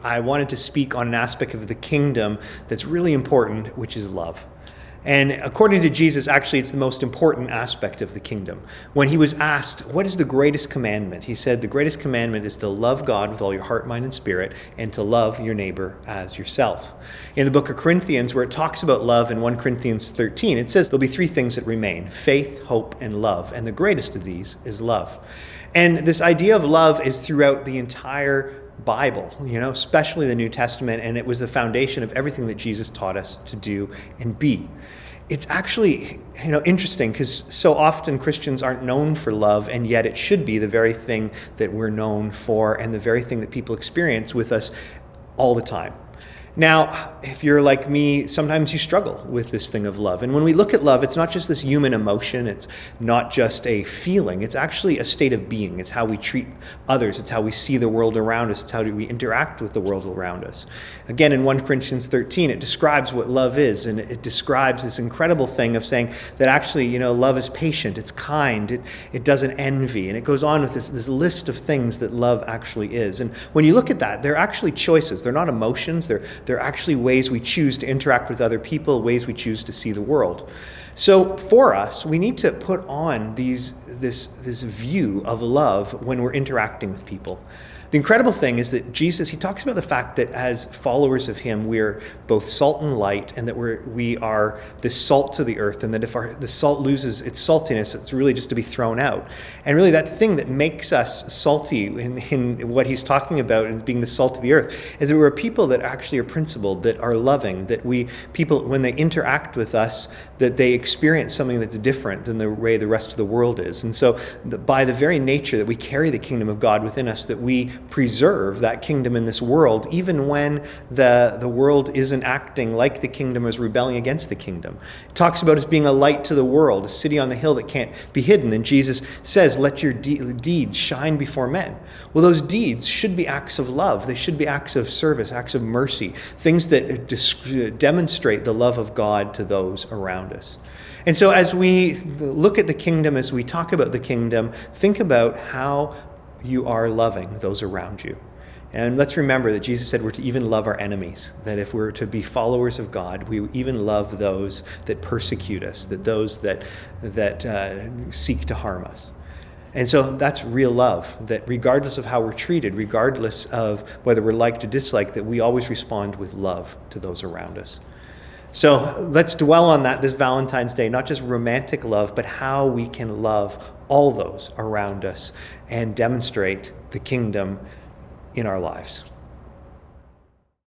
I wanted to speak on an aspect of the kingdom that's really important, which is love. And according to Jesus, actually, it's the most important aspect of the kingdom. When he was asked, what is the greatest commandment? He said, the greatest commandment is to love God with all your heart, mind, and spirit, and to love your neighbor as yourself. In the book of Corinthians, where it talks about love in 1 Corinthians 13, it says there'll be three things that remain: faith, hope, and love. And the greatest of these is love. And this idea of love is throughout the entire Bible, especially the New Testament, and it was the foundation of everything that Jesus taught us to do and be. It's actually, interesting, because so often Christians aren't known for love, and yet it should be the very thing that we're known for and the very thing that people experience with us all the time. Now, if you're like me, sometimes you struggle with this thing of love. And when we look at love, it's not just this human emotion. It's not just a feeling. It's actually a state of being. It's how we treat others. It's how we see the world around us. It's how we interact with the world around us. Again, in 1 Corinthians 13, it describes what love is. And it describes this incredible thing of saying that actually, love is patient. It's kind. It doesn't envy. And it goes on with this list of things that love actually is. And when you look at that, they're actually choices. They're not emotions. They're actually ways we choose to interact with other people, ways we choose to see the world. So for us, we need to put on this view of love when we're interacting with people. The incredible thing is that Jesus, he talks about the fact that as followers of him, we're both salt and light, and that we are this salt to the earth, and that if the salt loses its saltiness, it's really just to be thrown out. And really that thing that makes us salty in what he's talking about as being the salt of the earth is that we're people that actually are principled, that are loving, that people, when they interact with us, that they experience something that's different than the way the rest of the world is. And so by the very nature that we carry the kingdom of God within us, that we preserve that kingdom in this world, even when the world isn't acting like the kingdom, is rebelling against the kingdom. It talks about us being a light to the world, a city on the hill that can't be hidden. And Jesus says, let your deeds shine before men. Well, those deeds should be acts of love. They should be acts of service, acts of mercy, things that demonstrate the love of God to those around us. And so as we look at the kingdom, as we talk about the kingdom, think about how you are loving those around you. And let's remember that Jesus said we're to even love our enemies, that if we're to be followers of God, we even love those that persecute us, that those that seek to harm us. And so that's real love, that regardless of how we're treated, regardless of whether we're liked or disliked, that we always respond with love to those around us. So let's dwell on that this Valentine's Day, not just romantic love, but how we can love all those around us and demonstrate the kingdom in our lives.